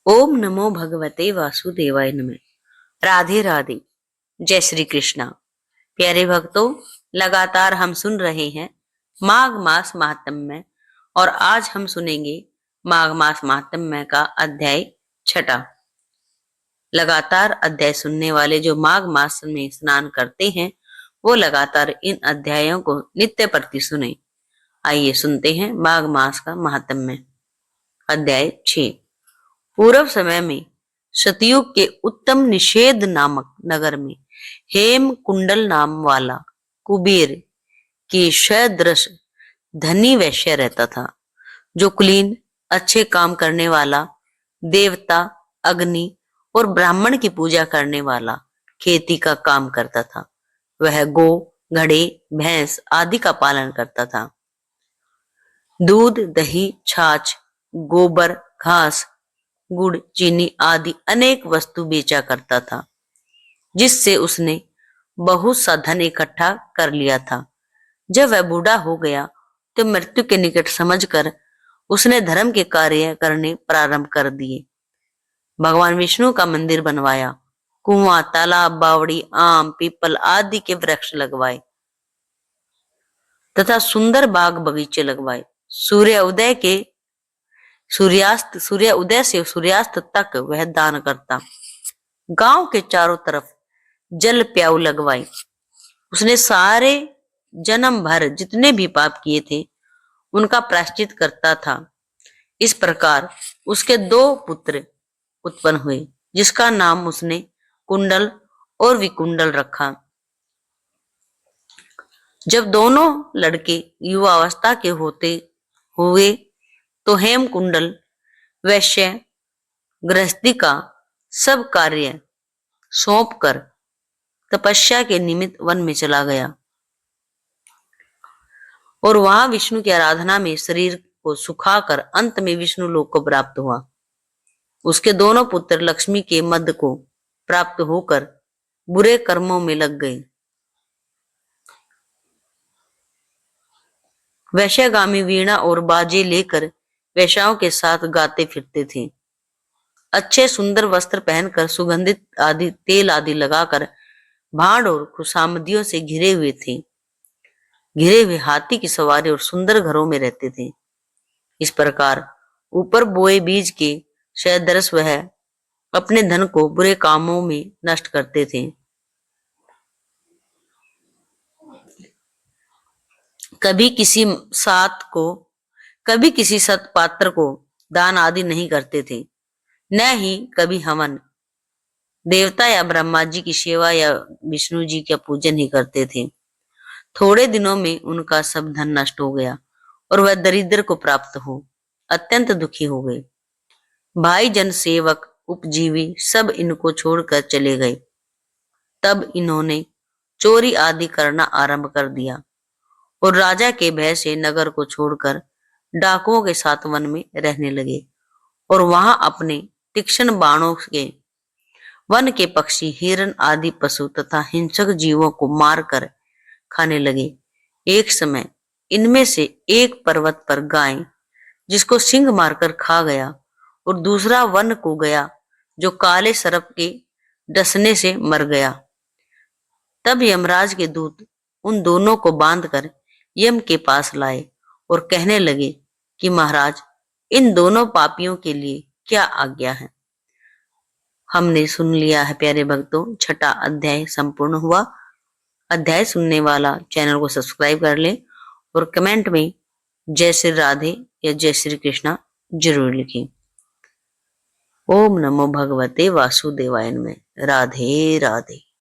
ओम नमो भगवते वासुदेवाय नमः। राधे राधे। जय श्री कृष्णा। प्यारे भक्तों, लगातार हम सुन रहे हैं माघ मास महात्म्य और आज हम सुनेंगे माघ मास महात्म्य का अध्याय छठा। लगातार अध्याय सुनने वाले जो माघ मास में स्नान करते हैं वो लगातार इन अध्यायों को नित्य प्रति सुने। आइए सुनते हैं माघ मास का महात्म्य। अध्याय 6। पूर्व समय में सतयुग के उत्तम निषेध नामक नगर में हेम कुंडल नाम वाला कुबेर के सदृश धनी वैश्य रहता था, जो कुलीन, अच्छे काम करने वाला, देवता, अग्नि और ब्राह्मण की पूजा करने वाला, खेती का काम करता था। वह गौ, घड़े, भैंस आदि का पालन करता था। दूध, दही, छाछ, गोबर, घास, गुड़, चीनी आदि अनेक वस्तु बेचा करता था, जिससे उसने बहुत सा धन इकट्ठा कर लिया था। जब वह बूढ़ा हो गया तो मृत्यु के निकट समझकर उसने धर्म के कार्य करने प्रारंभ कर दिए। भगवान विष्णु का मंदिर बनवाया, कुआं, तालाब, बावड़ी, आम, पीपल आदि के वृक्ष लगवाए तथा सुंदर बाग बगीचे लगवाए। सूर्य उदय से सूर्यास्त तक वह दान करता। गांव के चारों तरफ जल प्याऊ लगवाई। उसने सारे जन्म भर जितने भी पाप किए थे उनका प्रायश्चित करता था। इस प्रकार उसके 2 पुत्र उत्पन्न हुए, जिसका नाम उसने कुंडल और विकुंडल रखा। जब दोनों लड़के युवावस्था के होते हुए तो हेम कुंडल वैश्य गृहस्थी का सब कार्य सौंप कर तपस्या के निमित्त वन में चला गया और वहां विष्णु की आराधना में शरीर को सुखाकर अंत में विष्णु लोक को प्राप्त हुआ। उसके दोनों पुत्र लक्ष्मी के मद को प्राप्त होकर बुरे कर्मों में लग गए। वैश्यगामी वीणा और बाजे लेकर वैश्याओं के साथ गाते फिरते थे। अच्छे सुंदर वस्त्र पहनकर सुगंधित आदि तेल आदि लगाकर भांड और खुशामदियों से घिरे हुए हाथी की सवारी और सुंदर घरों में रहते थे। इस प्रकार ऊपर बोए बीज के सदृश वह अपने धन को बुरे कामों में नष्ट करते थे। कभी किसी सत पात्र को दान आदि नहीं करते थे, न ही कभी हवन, देवता या ब्रह्मा जी की सेवा या विष्णु जी का पूजन ही करते थे। थोड़े दिनों में उनका सब धन नष्ट हो गया और वह दरिद्र को प्राप्त हो अत्यंत दुखी हो गए। भाई जन, सेवक, उपजीवी सब इनको छोड़कर चले गए। तब इन्होंने चोरी आदि करना आरंभ कर दिया और राजा के भय से नगर को छोड़कर डाकुओं के साथ वन में रहने लगे और वहां अपने तीक्ष्ण बाणों के वन के पक्षी, हिरण आदि पशु तथा हिंसक जीवों को मारकर खाने लगे। एक समय इनमें से एक पर्वत पर गाय, जिसको सिंह मारकर खा गया, और दूसरा वन को गया, जो काले सर्प के डसने से मर गया। तब यमराज के दूत उन दोनों को बांधकर यम के पास लाए और कहने लगे कि महाराज, इन दोनों पापियों के लिए क्या आज्ञा है। हमने सुन लिया है प्यारे भक्तों, छठा अध्याय संपूर्ण हुआ। अध्याय सुनने वाला चैनल को सब्सक्राइब कर ले और कमेंट में जय श्री राधे या जय श्री कृष्णा जरूर लिखें। ओम नमो भगवते वासुदेवाय नमः। राधे राधे।